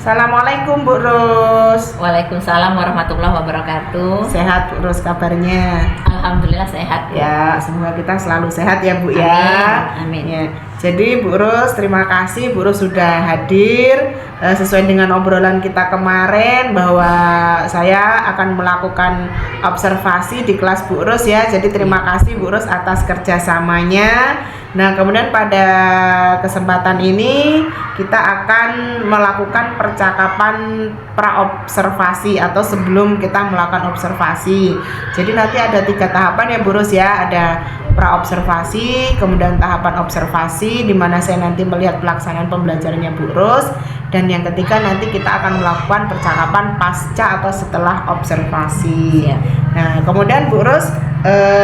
Assalamualaikum Bu Ros. Waalaikumsalam warahmatullahi wabarakatuh. Sehat Bu Ros kabarnya? Alhamdulillah sehat Bu. Ya, semoga kita selalu sehat ya Bu. Amin. Ya. Amin. Ya. Jadi Bu Ros, terima kasih Bu Ros sudah hadir sesuai dengan obrolan kita kemarin bahwa saya akan melakukan observasi di kelas Bu Ros ya. Jadi terima kasih Bu Ros atas kerjasamanya. Nah, kemudian pada kesempatan ini kita akan melakukan percakapan praobservasi atau sebelum kita melakukan observasi. Jadi nanti ada 3 tahapan ya Bu Ros ya. Ada praobservasi, kemudian tahapan observasi di mana saya nanti melihat pelaksanaan pembelajarannya Bu Ros, dan yang ketiga nanti kita akan melakukan percakapan pasca atau setelah observasi. Ya. Nah, kemudian Bu Ros,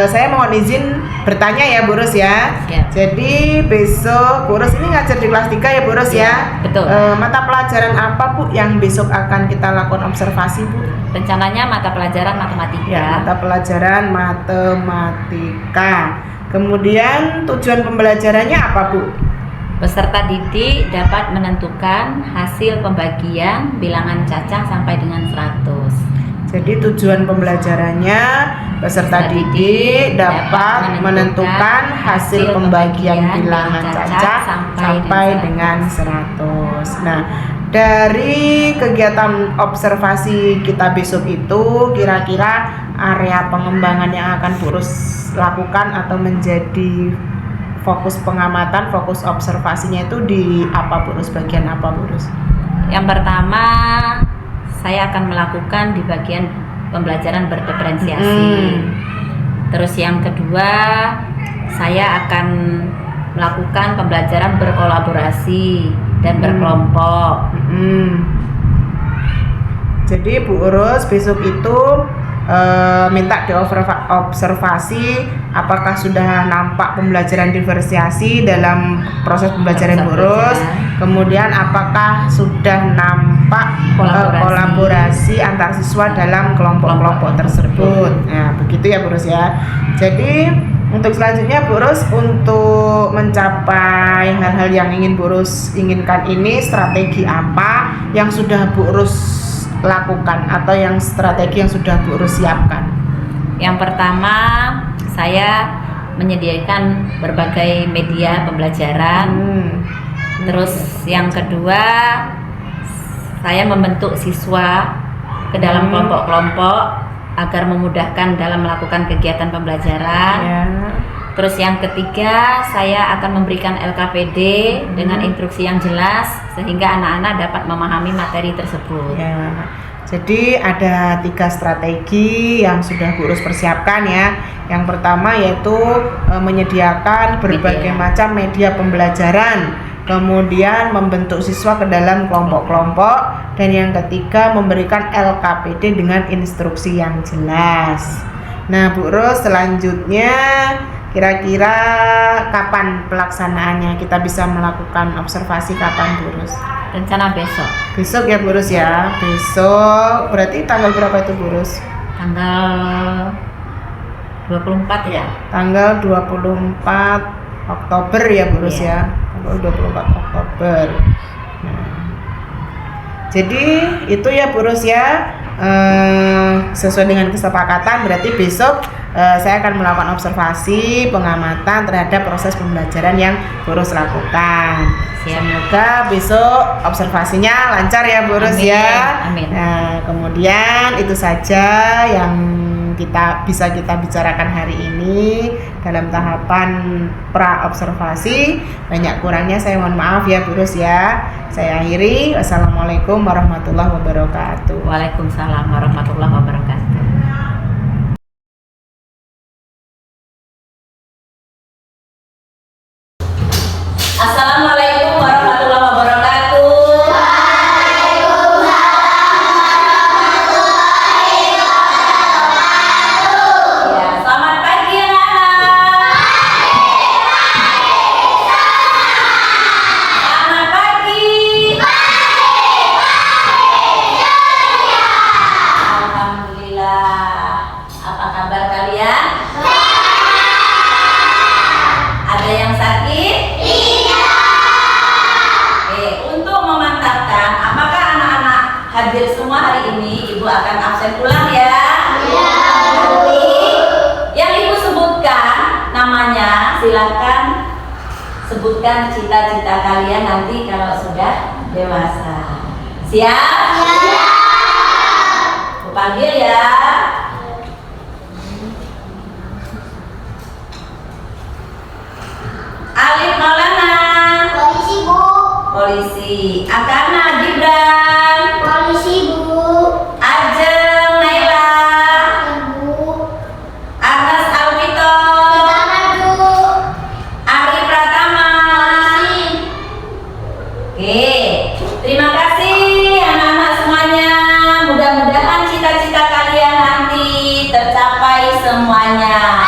saya mohon izin bertanya ya Bu Ros ya. Ya. Jadi besok Bu Ros ini ngajar di kelas 3 ya Bu Ros ya. Betul. Mata pelajaran apa Bu yang besok akan kita lakukan observasi Bu? Rencananya mata pelajaran matematika. Ya, mata pelajaran matematika. Kemudian tujuan pembelajarannya apa Bu? Peserta didik dapat menentukan hasil pembagian bilangan cacah sampai dengan 100. Jadi tujuan pembelajarannya peserta didik dapat menentukan hasil pembagian bilangan cacah sampai dengan 100. Nah, dari kegiatan observasi kita besok itu kira-kira area pengembangan yang akan Bu Ros lakukan atau menjadi fokus pengamatan, fokus observasinya itu di apa Bu Ros? Bagian apa Bu Ros? Yang pertama, saya akan melakukan di bagian pembelajaran berdiferensiasi. Terus yang kedua, saya akan melakukan pembelajaran berkolaborasi dan berkelompok. Jadi Bu Ros besok itu minta diobservasi apakah sudah nampak pembelajaran diferensiasi dalam proses pembelajaran Bu Ros. Kemudian apakah sudah nampak kolaborasi antar siswa dalam kelompok-kelompok tersebut. Nah, begitu ya Bu Ros ya. Jadi untuk selanjutnya Bu Ros, untuk mencapai hal-hal yang ingin Bu Ros inginkan ini, strategi apa yang sudah Bu Ros lakukan atau yang strategi yang sudah Bu Ros siapkan? Yang pertama, saya menyediakan berbagai media pembelajaran. Terus yang kedua, saya membentuk siswa ke dalam kelompok-kelompok agar memudahkan dalam melakukan kegiatan pembelajaran. Terus yang ketiga, saya akan memberikan LKPD dengan instruksi yang jelas sehingga anak-anak dapat memahami materi tersebut. Jadi ada 3 strategi yang sudah Bu Ros persiapkan ya. Yang pertama yaitu menyediakan berbagai macam media pembelajaran, kemudian membentuk siswa ke dalam kelompok-kelompok, dan yang ketiga memberikan LKPD dengan instruksi yang jelas. Nah Bu Ros, selanjutnya kira-kira kapan pelaksanaannya? Kita bisa melakukan observasi kapan Bu Ros? Rencana besok. Besok ya Bu Ros ya. Besok berarti tanggal berapa itu Bu Ros? Tanggal 24 ya. Tanggal 24 Oktober ya Bu Ros ya. Tanggal 24 Oktober. Nah, jadi itu ya Bu Ros ya. Sesuai dengan kesepakatan berarti besok saya akan melakukan observasi pengamatan terhadap proses pembelajaran yang Bu Ros lakukan. Semoga besok observasinya lancar ya Bu Ros ya. Amin. Nah, kemudian itu saja yang bisa kita bicarakan hari ini dalam tahapan pra-observasi. Banyak kurangnya saya mohon maaf ya Bu Ros ya. Saya akhiri. Wassalamualaikum warahmatullahi wabarakatuh. Waalaikumsalam warahmatullahi wabarakatuh. Assalamualaikum warahmatullahi wabarakatuh. Ya, selamat pagi anak-anak. Selamat pagi. Alhamdulillah. mewujudkan cita-cita kalian nanti kalau sudah dewasa. Siap? Siap. Panggil ya. Alif Maulana. Polisi, Bu. Polisi. Akana Gibran. Polisi, Bu. Ajeng Naila. Ibu. Anas Alvito. Tentara, Bu. Ari Pratama. Polisi. Oke, terima kasih anak-anak semuanya. Mudah-mudahan cita-cita kalian nanti tercapai semuanya.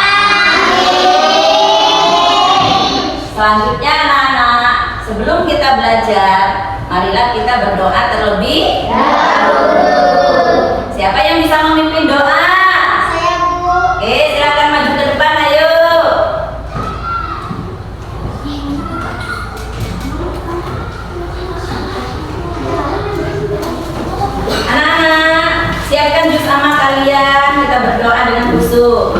Selanjutnya anak-anak, sebelum kita belajar, marilah kita berdoa terlebih dahulu. Siapa yang bisa memimpin doa? Saya, Bu. Oke, silakan maju ke depan, ayo. Anak-anak, siapkan jus sama kalian. Kita berdoa dengan khusyuk.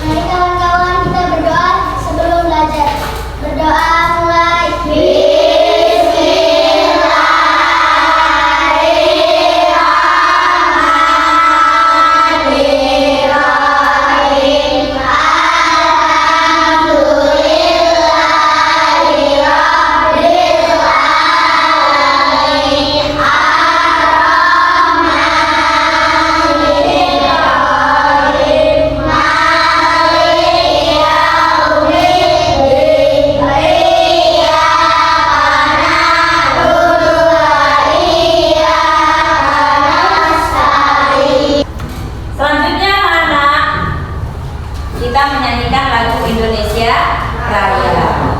Mari kawan-kawan kita berdoa sebelum belajar. Berdoa mulai. Selanjutnya anak, kita menyanyikan lagu Indonesia Raya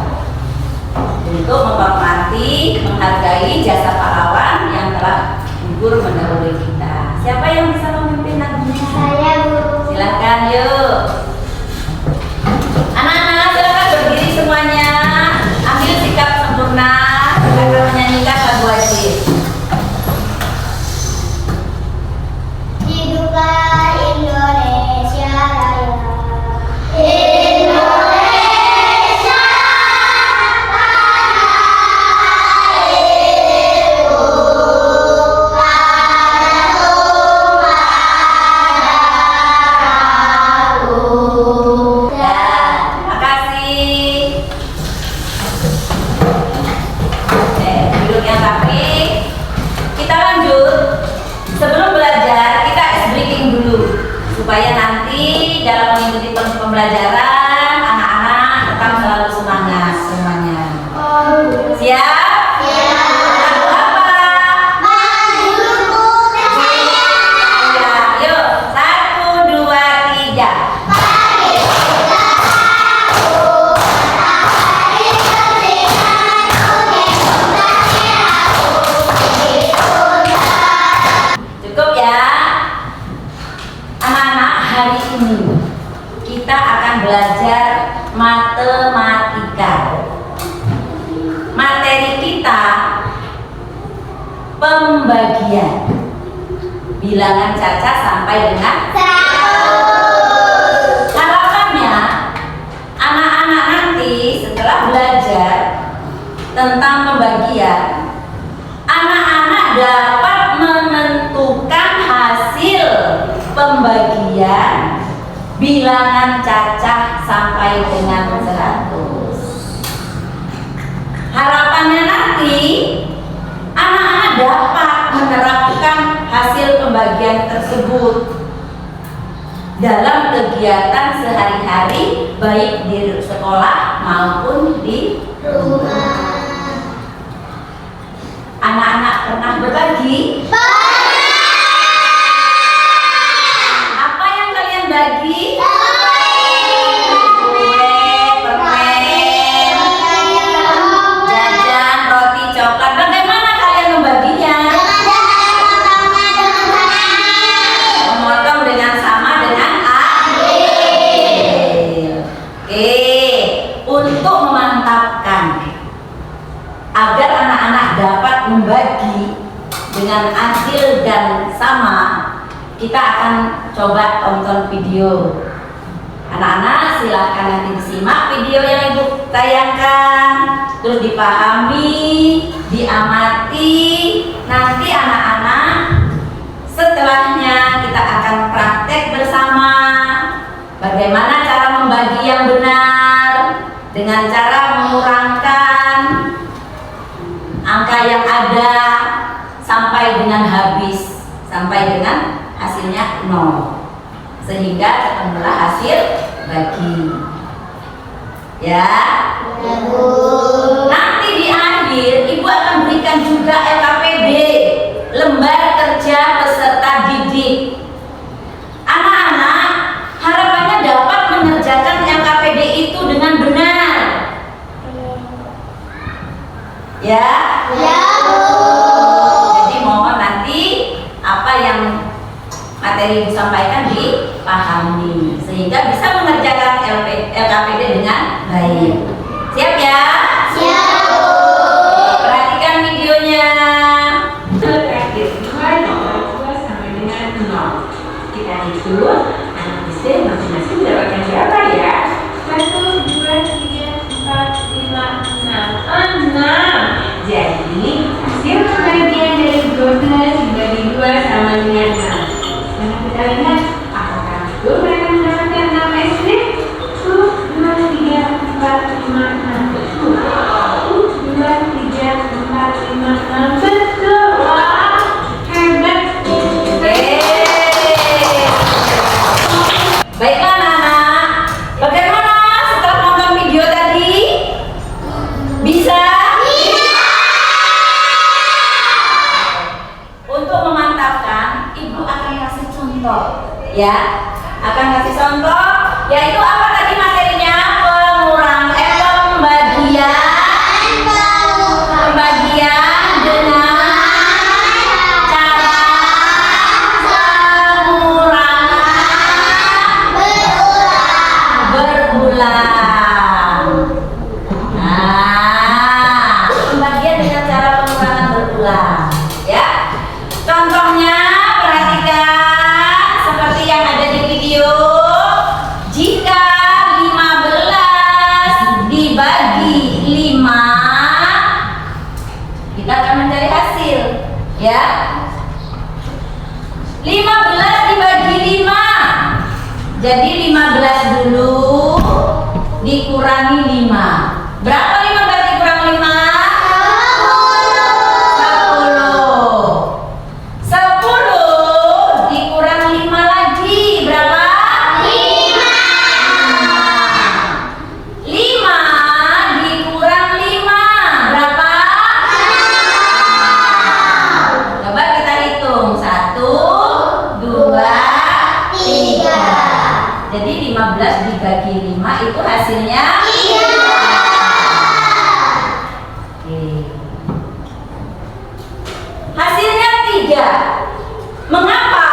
untuk menghormati, menghargai jasa pahlawan yang telah gugur mendahului kita. Siapa yang bisa memimpin lagunya? Saya, Bu. Silakan yuk. Anak-anak silakan berdiri semuanya. Ambil sikap sempurna. Kita akan menyanyikan lagu wajib. Hiduplah Indonesia Raya. Indonesia tanah airku, tanah tumpah darahku. Terima kasih. Oke, duduk yang rapi. Kita lanjut. Sebelum belajar, kita ice breaking dulu supaya nanti dalam mengikuti pembelajaran anak-anak tetap selalu semangat semuanya. Siap? Lagu apa? Ya, yuk. 1, 2, 3. Cukup ya. Anak-anak, hari ini kita akan belajar matematika. Materi kita pembagian bilangan caca sampai dengan harapannya anak-anak nanti setelah belajar tentang pembagian, anak-anak dapat menentukan hasil pembagian bilangan cacah sampai dengan 100. Harapannya nanti anak-anak dapat menerapkan hasil pembagian tersebut dalam kegiatan sehari-hari, baik di sekolah maupun di rumah. Anak-anak pernah berbagi? Apa yang kalian bagi? Kue, permen, jajan, roti, coklat. Bagaimana kalian membaginya? Memotong dengan sama dengan adil. Oke, untuk memantapkan agar anak-anak dapat membagi dengan adil dan sama, kita akan coba tonton video Anak-anak silahkan nanti disimak video yang Ibu tayangkan, terus dipahami, diamati. Nanti anak-anak setelahnya kita akan praktek bersama bagaimana cara membagi yang benar dengan cara mengurangkan angka yang ada sampai dengan habis, sampai dengan hasilnya 0, sehingga ketemulah hasil bagi. Ya. Nanti di akhir Ibu akan berikan juga LKPD, lembar kerja peserta didik. Anak-anak harapannya dapat mengerjakan LKPD itu dengan benar. Ya. Jadi mohon nanti apa yang materi disampaikan dipahami sehingga bisa mengerjakan LKPD dengan baik. Siap ya? Siap. Perhatikan videonya. Terakhir 2 nomor 2 sama dengan 0. Kita hitung anak SD masing-masing mendapatkan berapa ya? 1, 2, 3, 4, 5, 6. 6. Jadi hasil pembagian dari 12 dibagi 2 sama dengan 6. Sekarang kita lihat apakah betul mereka mendapatkan 6 SD? 1, 2, 3, 4, 5, 6. Betul. 1, 2, 3, 4, 5, 6. Betul. Wah, hebat. Baiklah anak-anak, bagaimana setelah nonton video tadi? Bisa? Untuk memantapkan, Ibu akan kasih contoh, ya. Akan kasih contoh, yaitu apa tadi materinya? Pembagian dengan cara berulang. Nah, pembagian dengan cara pengurangan berulang, ya. Contohnya perhatikan seperti yang ada di video. Jika 15 dibagi 5, kita akan mencari hasil, ya. 15 dibagi 5. Jadi 15 dulu dikurangi 5. Berapa 15 dikurang 5? 10. 10 dikurang 5 lagi. Berapa? 5 dikurang 5. Berapa? Coba kita hitung. 1, 2, 3. Jadi 15 dibagi 5 itu hasilnya 3. Oke. Hasilnya 3. Mengapa?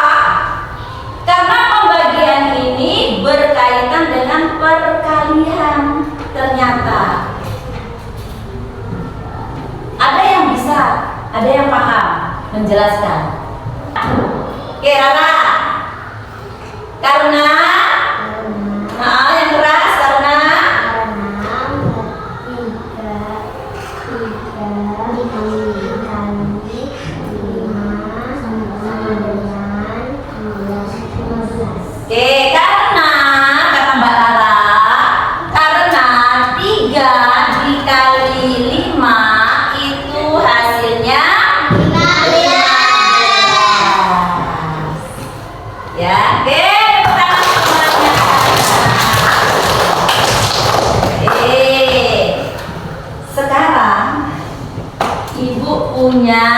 Karena pembagian ini berkaitan dengan perkalian. Ternyata ada yang bisa, ada yang paham menjelaskan. Oke, Rara. Karena yang keras karena oke, karena kata Mbak Rara, karena 3 dikali 5 itu hasilnya 15. Ya, oke. Sekarang Ibu punya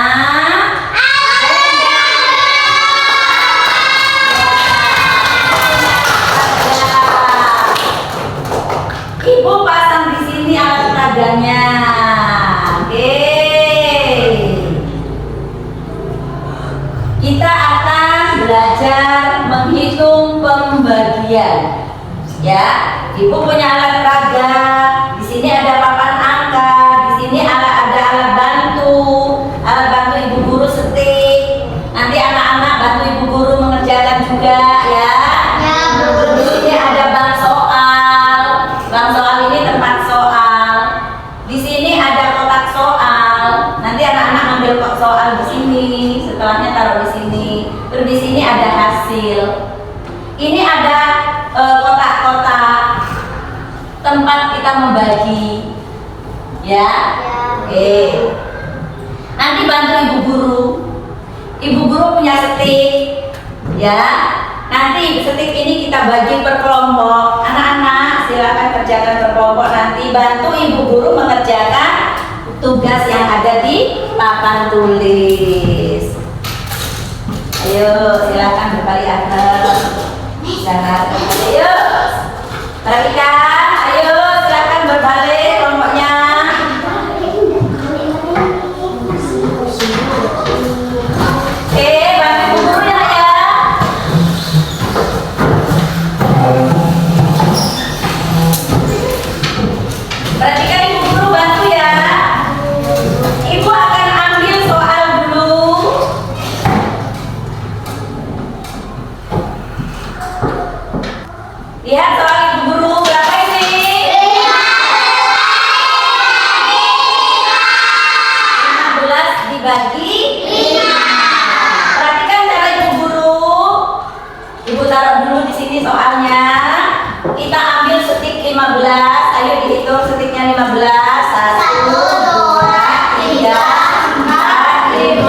Ibu pasang di sini alat peraganya. Oke. Kita akan belajar menghitung pembagian. Ya, Ibu punya alat peraga. Di sini ada papan angka, di sini ada alat bantu Ibu guru setik. Nanti anak-anak bantu Ibu guru mengerjakan juga, ya. Di sini ada bank setelahnya taruh di sini. Terus di sini ada hasil. Ini ada kotak-kotak tempat kita membagi, ya. Oke. Nanti bantu ibu guru. Ibu guru punya stik, ya. Nanti stik ini kita bagi per kelompok. Anak-anak silakan kerjakan per kelompok. Nanti bantu ibu guru mengerjakan tugas yang ada di papan tulis. Ayo silakan berbalik atas. Jangan. Ayo perhatikan. Ayo silakan berbalik kelompoknya. Bantu ibu guru ya. Perhatikan ibu guru, bantu ya. Ibu akan ambil soal dulu. Lihat soal ibu guru, berapa ini? 15 dibagi 5. Perhatikan cara ibu guru. Ibu taruh dulu di sini soalnya. Kita ambil stik 15. Ayo dihitung stiknya 15. 1, 2, 3, 4, 5,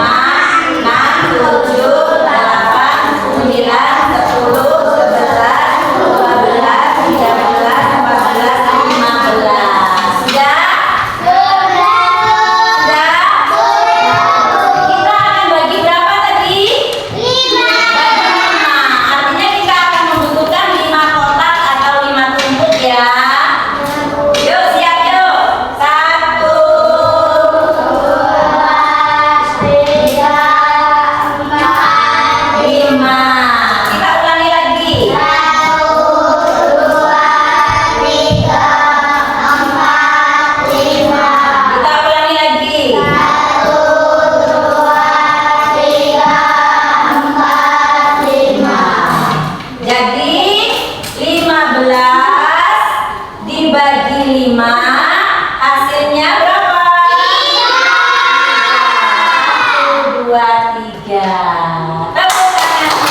6, 7, 8, 9, 10, 11, 12, 13, 14, 15. Sudah? Sudah? Kita akan bagi berapa tadi? 5. Artinya kita akan membutuhkan 5 kotak atau 5 tumpuk ya. Yuk siap yuk. 1, 5. Kita ulangi lagi. Kita ulangi lagi. Jadi 15 dibagi 5 hasilnya berapa? 1, 2, 3. Tepuk tangannya.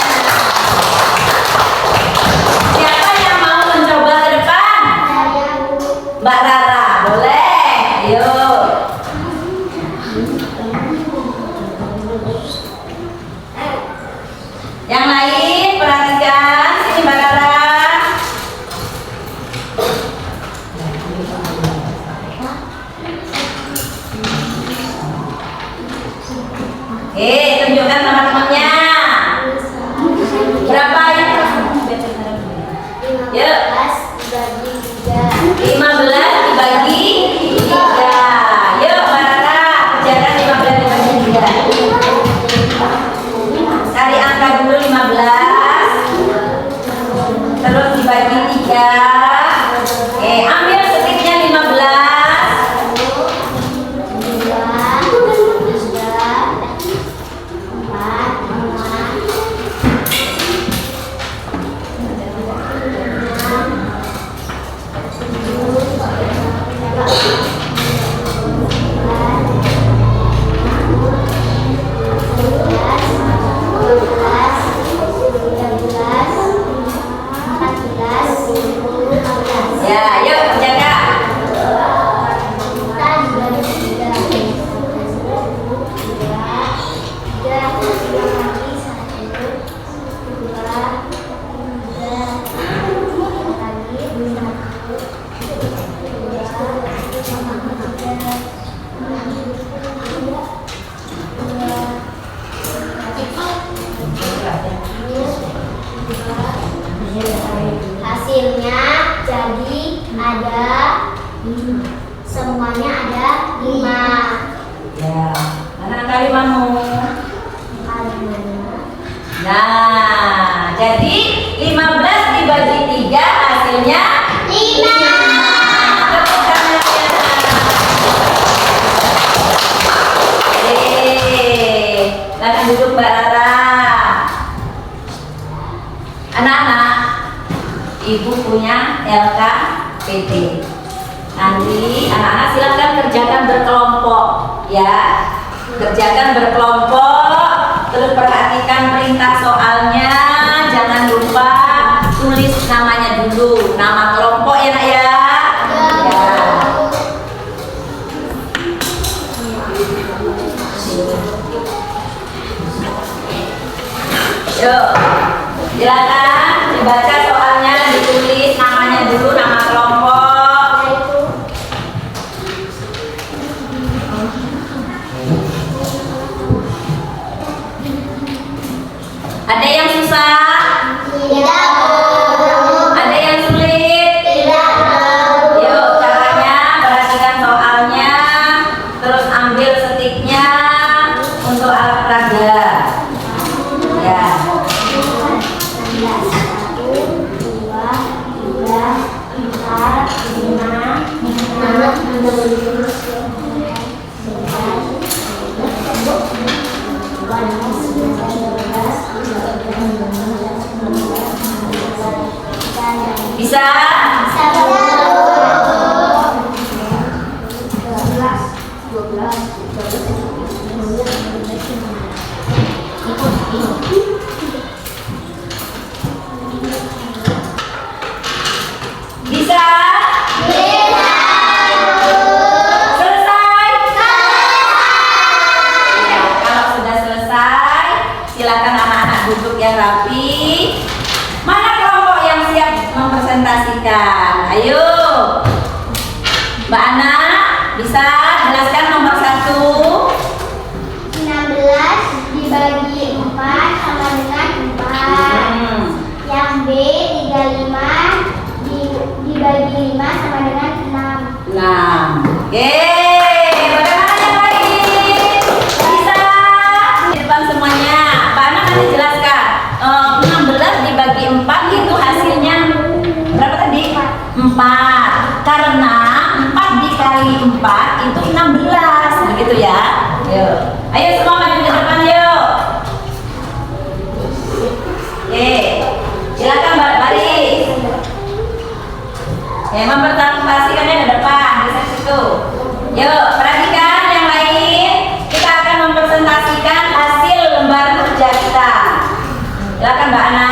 Siapa yang mau mencoba ke depan? Mbak Rara, boleh? Ayo. Yang lain perhatikan sini Mbak Rara. Tunjukkan teman-temannya. Berapa ini? Yuk. 15 dibagi 3. Yuk Mbak Rara, kerjakan 15 dibagi 3. Cari angka dulu 15. Terus dibagi 3. Oke, ambil stiknya 15. Ya, yuk kerjakan. Hasilnya jadi ada semuanya ada 5. Ya, mana angka 5-mu? Nah, jadi 15 dibagi 3 hasilnya 5. Tepuk tangannya. Silakan duduk Mbak Rara. Anak-anak, Ibu punya LKPD. Nanti anak-anak silakan kerjakan berkelompok ya. Kerjakan berkelompok. minta soalnya jangan lupa tulis namanya dulu, nama kelompok ya nak ya. Ya. Yuk, silakan dibaca soalnya, ditulis namanya dulu, nama kelompok. Ada yang susah? Tidak. Ada yang sulit? Tidak. Yuk, caranya perhatikan soalnya, terus ambil stiknya untuk alat peraga. Ya. 1, 2, 3, 4, 5, Bisa? Bisa? Selesai? Ya, kalau sudah selesai, silakan anak-anak duduk yang rapi. Mana kelompok yang siap mempresentasikan? Ayo, Mbak Ana, bisa jelaskan nomor 1? 16 dibagi 4 sama dengan 4. Yang B 35 dibagi 5 sama dengan 6. 6. Oke, bagaimana yang lain? Bisa? Di depan semuanya. Mbak Ana nanti jelaskan. 16 dibagi 4 itu hasilnya berapa tadi? 4. Karena 4 dikali 4 itu 16. Begitu ya? Yuk. Ayo semua maju ke depan yuk. Oke. Silakan Mbak Baris. Ya, mempresentasikannya ke depan, di situ. Yuk, perhatikan yang lain. Kita akan mempresentasikan hasil lembar kerja kita. Silakan Mbak Ana.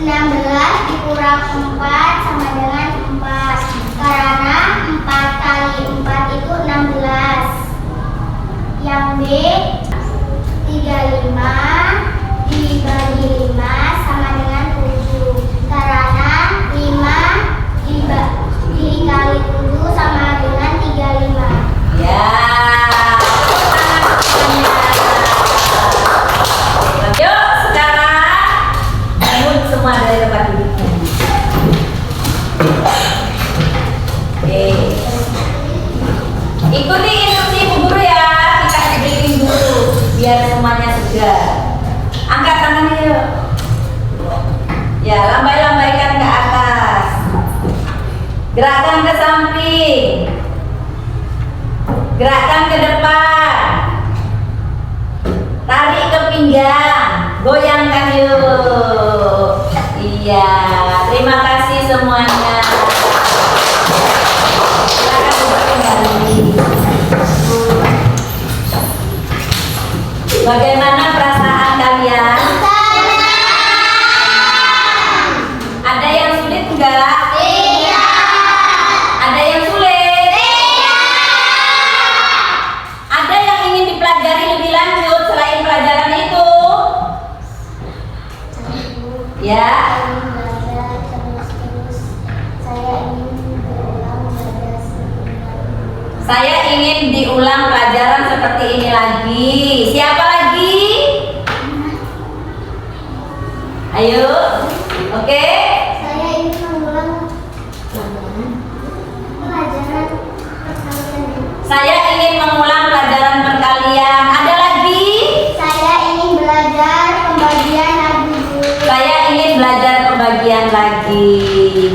16 dikurang 4 sama dengan 4. Karena 4 kali 4 itu 16. Yang B 35 dibagi 5 sama dengan 7. Karena 5 dikali 7 sama dengan 35. Ya. Yuk, sekarang bangun semua dari tempat duduknya. Oke. Ikuti instruksi Ibu Guru ya. Kita briefing dulu biar semuanya segar. Angkat tangannya yuk. Ya, lambai-lambaikan ke atas. Gerakkan ke samping. Gerakkan ke depan. Tarik ke pinggang. Goyangkan yuk. Iya, terima kasih semuanya. Silakan duduk kembali. Bagaimana perasaan kalian? Ada yang sulit enggak? Ada yang sulit? Ada yang ingin dipelajari lebih lanjut selain pelajaran itu? Ya. Saya ingin diulang pelajaran seperti ini lagi. Siapa lagi? Ayo. Oke. Saya ingin mengulang pelajaran perkalian. Saya ingin mengulang pelajaran perkalian. Ada lagi? Saya ingin belajar pembagian lagi. Saya ingin belajar pembagian lagi.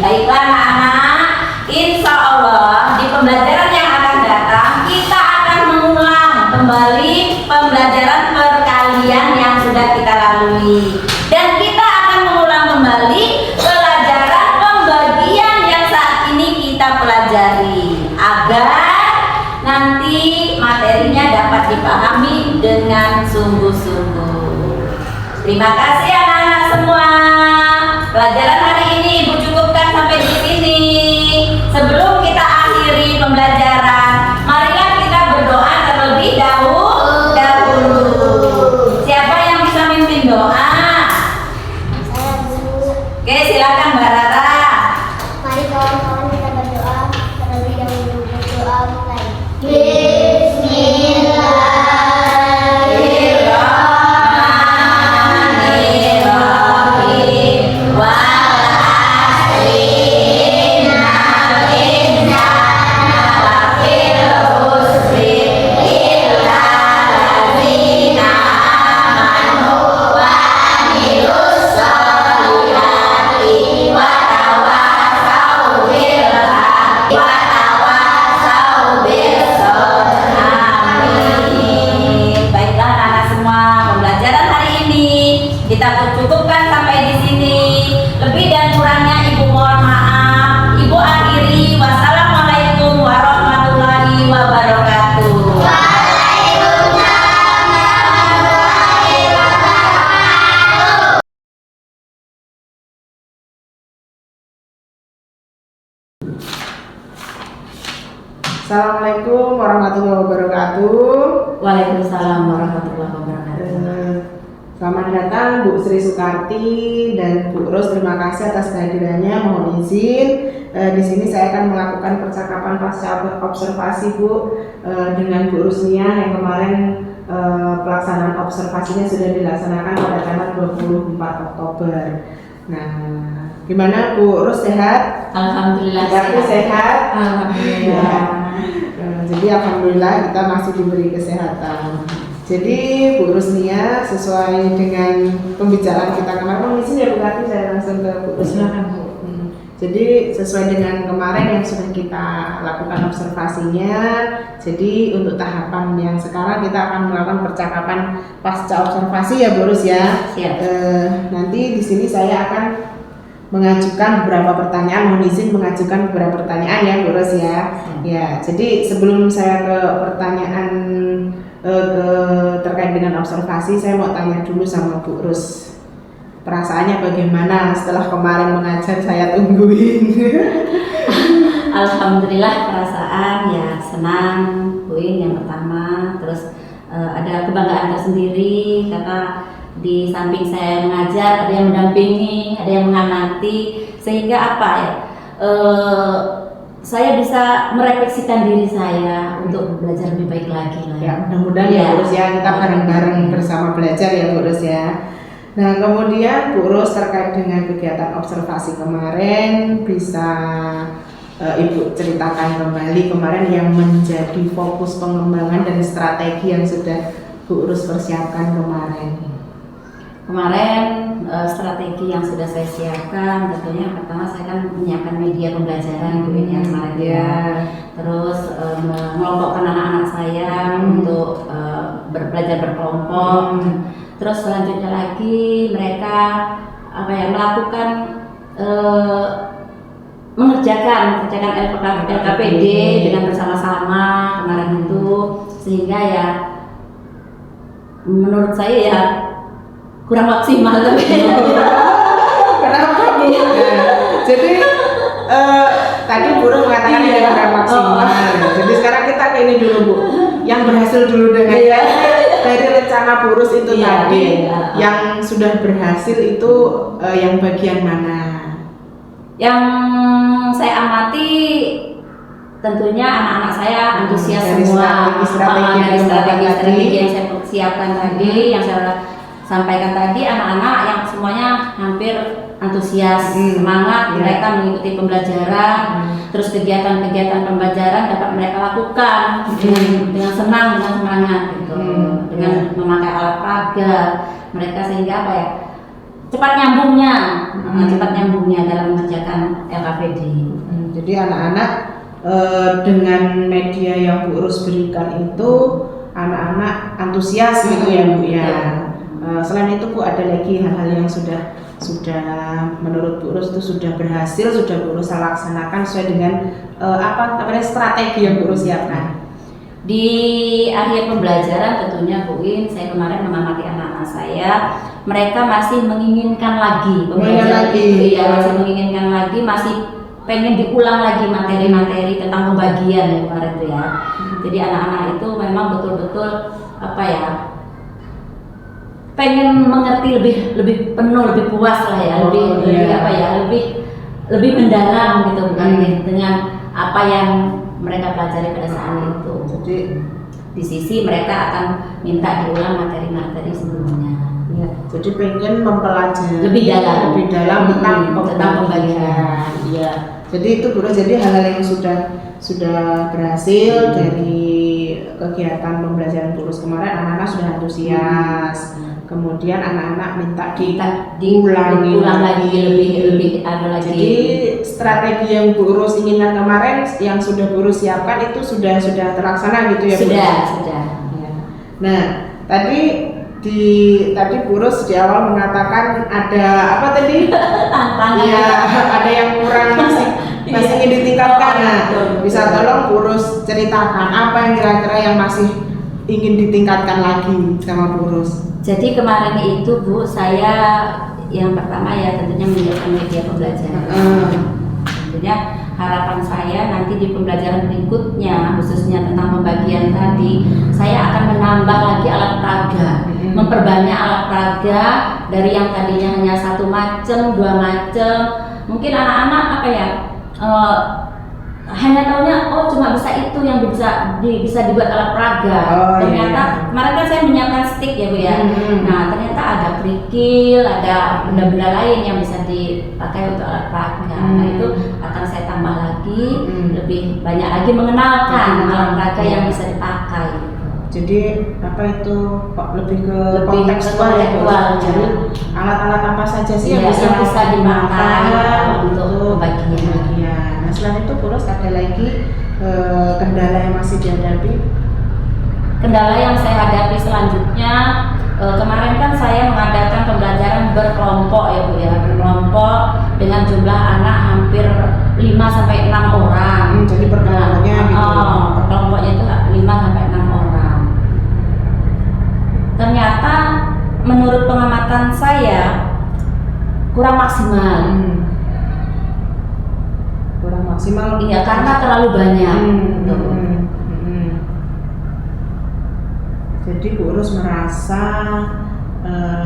Baiklah anak-anak, insya Allah di pembelajaran yang akan datang kita akan mengulang kembali pembelajaran perkalian yang sudah kita lalui. Dan kita akan mengulang kembali pelajaran pembagian yang saat ini kita pelajari agar nanti materinya dapat dipahami dengan sungguh-sungguh. Terima kasih anak-anak semua. Pelajaran hari ini Ibu cukupkan sampai di sini. Sebelum kita akhiri pembelajaran, marilah kita berdoa terlebih dahulu. Siapa yang bisa mimpin doa? Saya guru. Oke, silakan Mbak Rara. Mari kawan-kawan kita berdoa terlebih dahulu. Berdoa mulai. Bismillahirrahmanirrahim. Baiklah anak-anak semua, pembelajaran hari ini kita cukupkan sampai di sini. Lebih dan kurangnya Ibu mohon maaf. Ibu akhiri. Wassalamualaikum warahmatullahi wabarakatuh. Assalamualaikum warahmatullahi wabarakatuh. Waalaikumsalam warahmatullahi wabarakatuh. Selamat datang Bu Sri Sukarti dan Bu Ros. Terima kasih atas kehadirannya. Mohon izin di sini saya akan melakukan percakapan pasca observasi Bu dengan Bu Rusnia yang kemarin pelaksanaan observasinya sudah dilaksanakan pada tanggal 24 Oktober. Nah, gimana Bu Ros, sehat? Alhamdulillah Berarti sehat. Alhamdulillah. Jadi alhamdulillah kita masih diberi kesehatan. Jadi Bu Rusnia, sesuai dengan pembicaraan kita kemarin, izin ya Bu Karti, saya langsung ke Bu Rusnia. Jadi sesuai dengan kemarin yang sudah kita lakukan observasinya, jadi untuk tahapan yang sekarang kita akan melakukan percakapan pasca observasi ya Bu Rus ya. Siap. Nanti di sini saya akan mengajukan beberapa pertanyaan, mohon izin mengajukan beberapa pertanyaan ya Bu Ros ya. Ya, jadi sebelum saya ke pertanyaan terkait dengan observasi, saya mau tanya dulu sama Bu Ros. Perasaannya bagaimana setelah kemarin mengajar saya tungguin? Alhamdulillah perasaan ya senang, Buin yang pertama, terus ada kebanggaan tersendiri karena di samping saya mengajar ada yang mendampingi, ada yang mengamati, sehingga apa ya, saya bisa merefleksikan diri saya untuk belajar lebih baik lagi lah. Ya, mudah-mudahan ya Bu Ros ya, kita bareng-bareng bersama belajar ya Bu Ros ya. Nah, kemudian Bu Ros terkait dengan kegiatan observasi kemarin, bisa Ibu ceritakan kembali kemarin yang menjadi fokus pengembangan dan strategi yang sudah Bu Ros persiapkan kemarin. Kemarin strategi yang sudah saya siapkan, tentunya pertama saya kan menyiapkan media pembelajaran Bu yang kemarin ya. Terus mengelompokkan anak-anak saya untuk belajar berkelompok. Terus selanjutnya lagi mereka melakukan mengerjakan LKPD dengan bersama-sama kemarin itu, sehingga ya menurut saya ya kurang maksimal tapi Kenapa Bu? Jadi tadi Bu Ros mengatakan ini kurang maksimal. Jadi sekarang kita ke ini dulu Bu, yang berhasil dulu dengan dari rencana Bu Ros itu tadi. Yang sudah berhasil itu yang bagian mana? Yang saya amati tentunya anak-anak saya antusias Dari semua strategi-strategi dari strategi tadi. yang saya siapkan tadi, yang saya sampaikan tadi, anak-anak yang semuanya hampir antusias, semangat mereka mengikuti pembelajaran, terus kegiatan-kegiatan pembelajaran dapat mereka lakukan dengan senang, dengan semangat gitu, dengan memakai alat peraga mereka, sehingga apa ya, cepat nyambungnya dalam mengerjakan LKPD. Jadi anak-anak dengan media yang Bu Ros berikan itu anak-anak antusias gitu ya Bu ya. Selain itu Bu, ada lagi hal-hal yang sudah menurut Bu Ros itu sudah berhasil, sudah Bu Ros laksanakan sesuai dengan strategi yang Bu Ros siapkan. Di akhir pembelajaran tentunya Bu In, saya kemarin mengamati anak-anak saya mereka masih menginginkan lagi pembelajaran itu, ya masih menginginkan lagi, masih pengen diulang lagi materi-materi tentang pembagian ya kemarin tuh ya. Jadi anak-anak itu memang betul-betul apa ya, pengen mengerti lebih penuh, lebih puas lah ya, lebih apa ya, lebih mendalam gitu bukan dengan apa yang mereka pelajari pada saat itu. Jadi di sisi mereka akan minta diulang materi-materi sebelumnya. ya, jadi pengen mempelajari Lebih dalam tentang pembagian. Iya. Jadi itu Bro, jadi hal-hal yang sudah berhasil dari kegiatan pembelajaran Burus kemarin, anak-anak sudah antusias. Kemudian anak-anak minta diulangi lagi lebih ada lagi. Jadi strategi yang Bu Urus inginkan kemarin yang sudah Bu Urus siapkan itu sudah terlaksana gitu ya Bu? Sudah. Ya. Nah, tadi Bu Urus di awal mengatakan ada apa tadi? Tantangan. Ya, ada yang kurang masih ingin ditingkatkan. Nah, bisa tolong Bu Urus ceritakan apa yang kira-kira yang masih ingin ditingkatkan lagi sama Bu Urus? Jadi kemarin itu Bu, saya yang pertama ya tentunya menyiapkan media pembelajaran. Tentunya harapan saya nanti di pembelajaran berikutnya, khususnya tentang pembagian tadi, saya akan menambah lagi alat peraga, memperbanyak alat peraga dari yang tadinya hanya 1 macam, 2 macam. Mungkin anak-anak apa ya, hanya taunya cuma bisa itu yang bisa dibuat alat peraga. Ternyata kemarin kan saya menyiapkan stick ya Bu ya. Nah ternyata ada kerikil, ada benda-benda lain yang bisa dipakai untuk alat peraga. Nah itu akan saya tambah lagi, lebih banyak lagi mengenalkan alat peraga yang bisa dipakai. Jadi apa itu lebih ke kontekstual ya Bu? Jadi alat-alat apa saja sih yang bisa dipakai untuk pembagian. Nah selain itu terus ada lagi kendala yang masih dihadapi? Kendala yang saya hadapi selanjutnya, kemarin kan saya mengadakan pembelajaran berkelompok ya Bu ya, berkelompok dengan jumlah anak hampir 5-6 orang. Jadi perkelompoknya gitu. Perkelompoknya itu 5-6 orang. Ternyata menurut pengamatan saya kurang maksimal. Kurang maksimal? Iya, karena terlalu banyak. Jadi Bu Urus merasa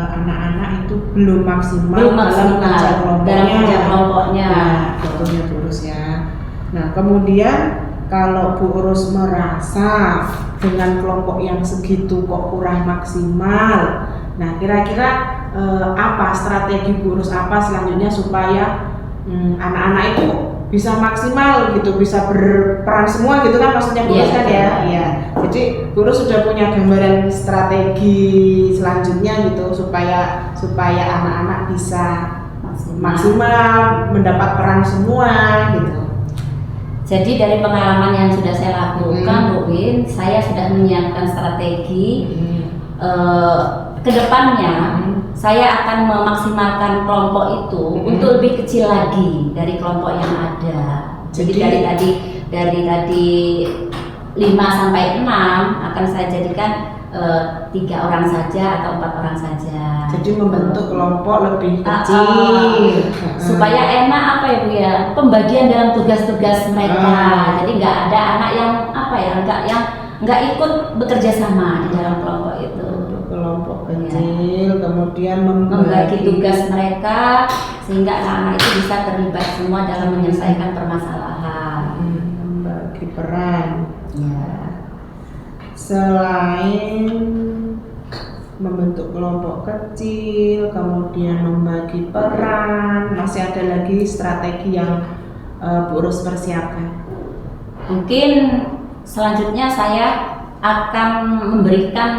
anak-anak itu belum maksimal dalam mengajar kelompoknya. Nah, betulnya Bu Urus ya. Nah, kemudian kalau Bu Urus merasa dengan kelompok yang segitu kok kurang maksimal, nah kira-kira apa strategi Bu Urus apa selanjutnya supaya anak-anak itu bisa maksimal gitu, bisa berperan semua gitu kan maksudnya Bu Urus kan ya? Iya. Jadi Bu Urus sudah punya gambaran strategi selanjutnya gitu supaya anak-anak bisa maksimal mendapat peran semua gitu. Jadi dari pengalaman yang sudah saya lakukan, Bu Win, saya sudah menyiapkan strategi. Kedepannya saya akan memaksimalkan kelompok itu untuk lebih kecil lagi dari kelompok yang ada. Jadi dari tadi 5-6 akan saya jadikan 3 orang saja atau 4 orang saja. Jadi membentuk kelompok lebih kecil supaya enak apa ya Bu ya, pembagian dalam tugas-tugas mereka. Jadi nggak ada anak yang nggak ikut bekerja sama di dalam kelompok itu. Kelompok kecil, kemudian membagi tugas mereka sehingga anak-anak itu bisa terlibat semua dalam menyelesaikan permasalahan. Membagi peran. Ya. Selain membentuk kelompok kecil, kemudian membagi peran, masih ada lagi strategi yang Bu Urus persiapkan? Mungkin selanjutnya saya akan memberikan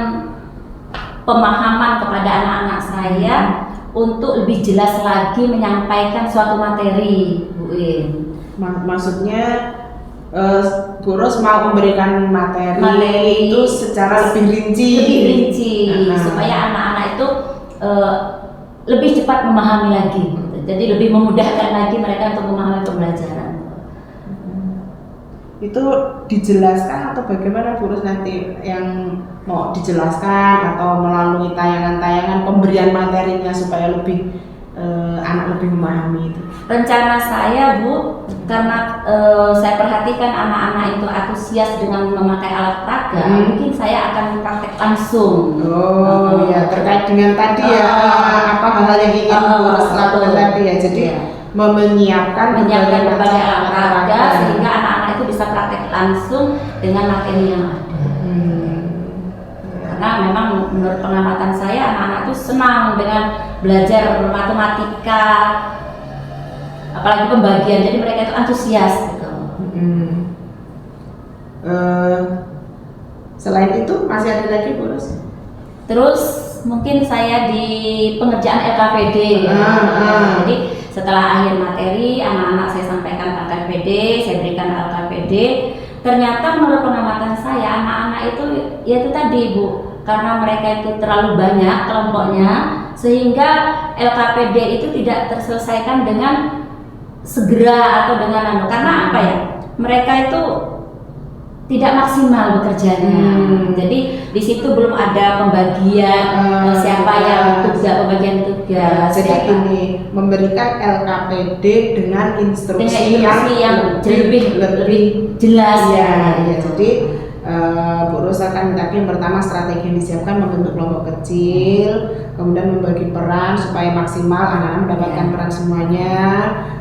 pemahaman kepada anak-anak saya untuk lebih jelas lagi menyampaikan suatu materi, Bu In. Maksudnya Bu Urus mau memberikan materi itu secara lebih rinci, supaya anak-anak itu lebih cepat memahami lagi, jadi lebih memudahkan lagi mereka untuk memahami pembelajaran. itu dijelaskan atau bagaimana Bu Ros nanti yang mau dijelaskan atau melalui tayangan-tayangan pemberian materinya supaya lebih anak lebih memahami itu? Rencana saya Bu, karena saya perhatikan anak-anak itu antusias dengan memakai alat peraga, mungkin saya akan praktek langsung. Oh ya, terkait dengan tadi ya apa hal-hal yang ingin Bu Ros lakukan tadi ya, jadi menyiapkan berbagai alat peraga sehingga anak-anak itu bisa praktek langsung dengan materi yang ada. Karena memang menurut pengamatan saya anak-anak itu senang dengan belajar matematika, apalagi pembagian, jadi mereka itu antusias gitu. Selain itu masih ada lagi Bu Ros? Terus mungkin saya di pengerjaan LKPD. Jadi setelah akhir materi anak-anak saya sampaikan LKPD, saya berikan LKPD. Ternyata menurut pengamatan saya anak-anak itu ya itu tadi Bu, karena mereka itu terlalu banyak kelompoknya sehingga LKPD itu tidak terselesaikan dengan segera atau dengan karena apa ya, mereka itu tidak maksimal bekerjanya. Jadi di situ belum ada pembagian siapa yang pembagian tugas. Jadi ini memberikan LKPD dengan instruksi, yang lebih jelas ya. Jadi Bu Ros akan tadi yang pertama strategi yang disiapkan membentuk kelompok kecil, kemudian membagi peran supaya maksimal anak-anak mendapatkan peran semuanya,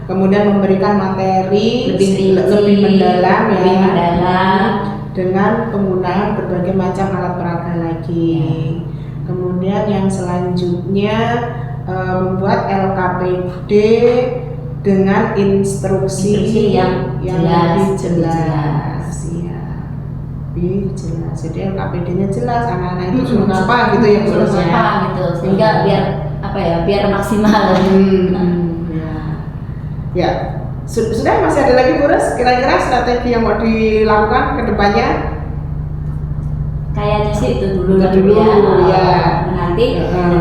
kemudian memberikan materi lebih mendalam dengan penggunaan berbagai macam alat peraga lagi. Kemudian yang selanjutnya membuat LKPD dengan instruksi yang lebih jelas. Lebih jelas. Jadi LKPD-nya jelas, anak-anak itu suruh apa gitu ya Bu Ros ya. Gitu. Sehingga biar maksimal. Ya. Sudah masih ada lagi Bu Ros kira-kira strategi yang mau dilakukan ke depannya? Kayaknya sih itu dulu ya. Nanti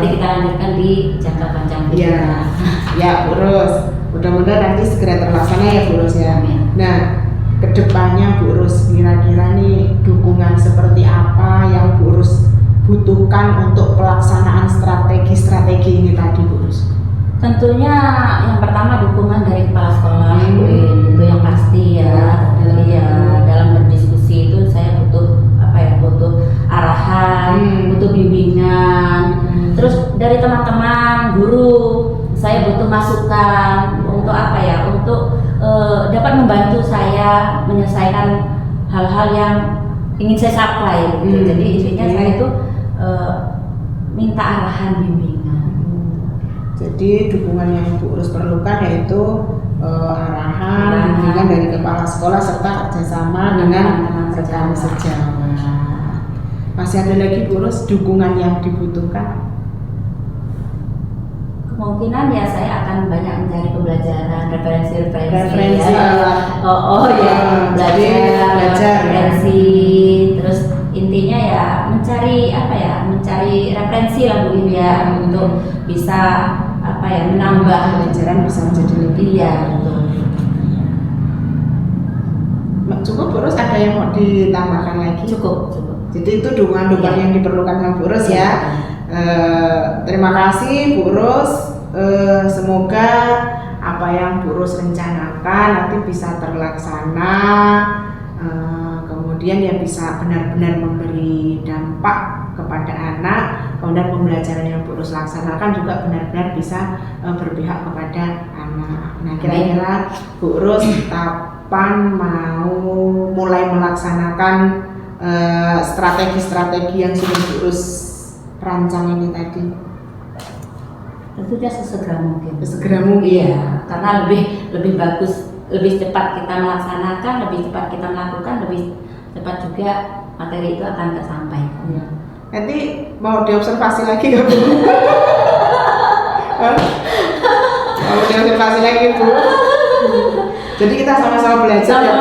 kita lanjutkan di jangka panjang berikutnya. Ya Bu Ros. Mudah-mudahan nanti segera terlaksana ya Bu Ros ya. Nah, kedepannya Bu Ros kira-kira nih dukungan seperti apa yang Bu Ros butuhkan untuk pelaksanaan strategi ini tadi Bu Ros? Tentunya yang pertama dukungan dari kepala sekolah, itu yang pasti ya. Dalam berdiskusi itu saya butuh arahan, butuh bimbingan. Terus dari teman-teman guru saya butuh masukan untuk untuk dapat membantu saya menyelesaikan hal-hal yang ingin saya capai. Jadi intinya saya itu minta arahan, bimbingan. Jadi dukungan yang Bu Ros perlukan yaitu arahan, bimbingan dari kepala sekolah serta kerjasama dengan rekan sejawat. Masih ada lagi Bu Ros dukungan yang dibutuhkan? Kemungkinan ya saya akan banyak mencari pembelajaran, referensi ya. belajar referensi. Terus intinya ya mencari referensi lah Bu ya, untuk bisa menambah pelajaran bisa menjadi lebih. Iya, betul. Cukup Bu Ros, ada yang mau ditambahkan lagi? Cukup. Jadi itu dukungan yang diperlukan sama Bu Ros ya. Terima kasih Bu Ros. Semoga apa yang Bu Ros rencanakan nanti bisa terlaksana. Kemudian ya bisa benar-benar memberi dampak kepada anak. Kemudian pembelajaran yang Bu Ros laksanakan juga benar-benar bisa berpihak kepada anak. Nah, kira-kira Bu Ros kapan mau mulai melaksanakan strategi-strategi yang sudah Bu Ros rancang ini tadi? Tentunya sesegera mungkin. Sesegera mungkin. Iya, karena lebih bagus, lebih cepat kita melaksanakan, lebih cepat kita melakukan, lebih cepat juga materi itu akan tersampaikan. Ya. Nanti mau diobservasi lagi nggak Bu? Mau diobservasi lagi Bu? Jadi kita sama-sama belajar ya.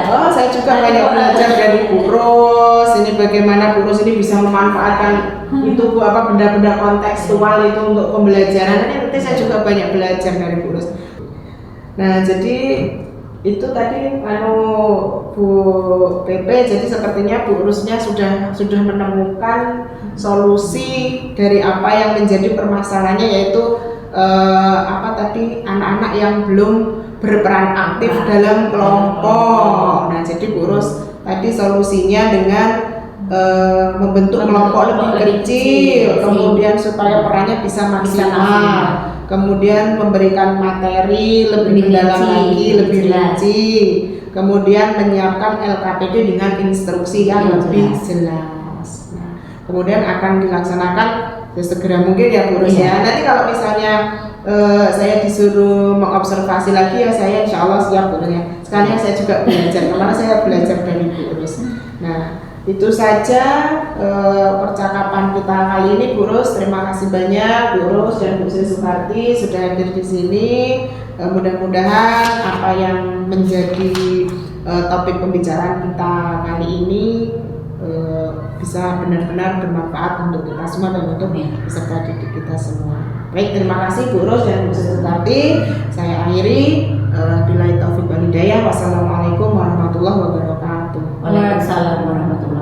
Oh, saya juga banyak belajar dari Bu Ros. Ini bagaimana Bu Ros ini bisa memanfaatkan itu Bu, benda-benda kontekstual itu untuk pembelajaran. Nanti saya juga banyak belajar dari Bu Ros. Nah, jadi itu tadi Bu PP, jadi sepertinya Bu Urusnya sudah menemukan solusi dari apa yang menjadi permasalahannya, yaitu anak-anak yang belum berperan aktif dalam kelompok. Nah, jadi Bu Urus tadi solusinya dengan membentuk kelompok lebih kecil, kemudian supaya perannya bisa maksimal, kemudian memberikan materi lebih mendalam lagi, lebih rinci, kemudian menyiapkan LKPD dengan instruksi yang lebih jelas. Nah, kemudian akan dilaksanakan sesegera mungkin ya Bu Urus ya. Nanti kalau misalnya saya disuruh mengobservasi lagi ya, saya insya Allah siap Bu Urus ya. Sekalian saya juga belajar, kemarin saya belajar dari Bu Urus. Nah, itu saja percakapan kita kali ini Bu Urus. Terima kasih banyak Bu Urus dan Bu Sri Sukarti sudah hadir di sini. Mudah-mudahan apa yang menjadi topik pembicaraan kita kali ini bisa benar-benar bermanfaat untuk kita semua dan untuk peserta didik kita semua. Baik, terima kasih Bu Urus dan Bu Sri Sukarti. Saya akhiri. Billahi taufiq wal hidayah. Wassalamualaikum warahmatullahi wabarakatuh. Waalaikumsalam warahmatullahi wabarakatuh.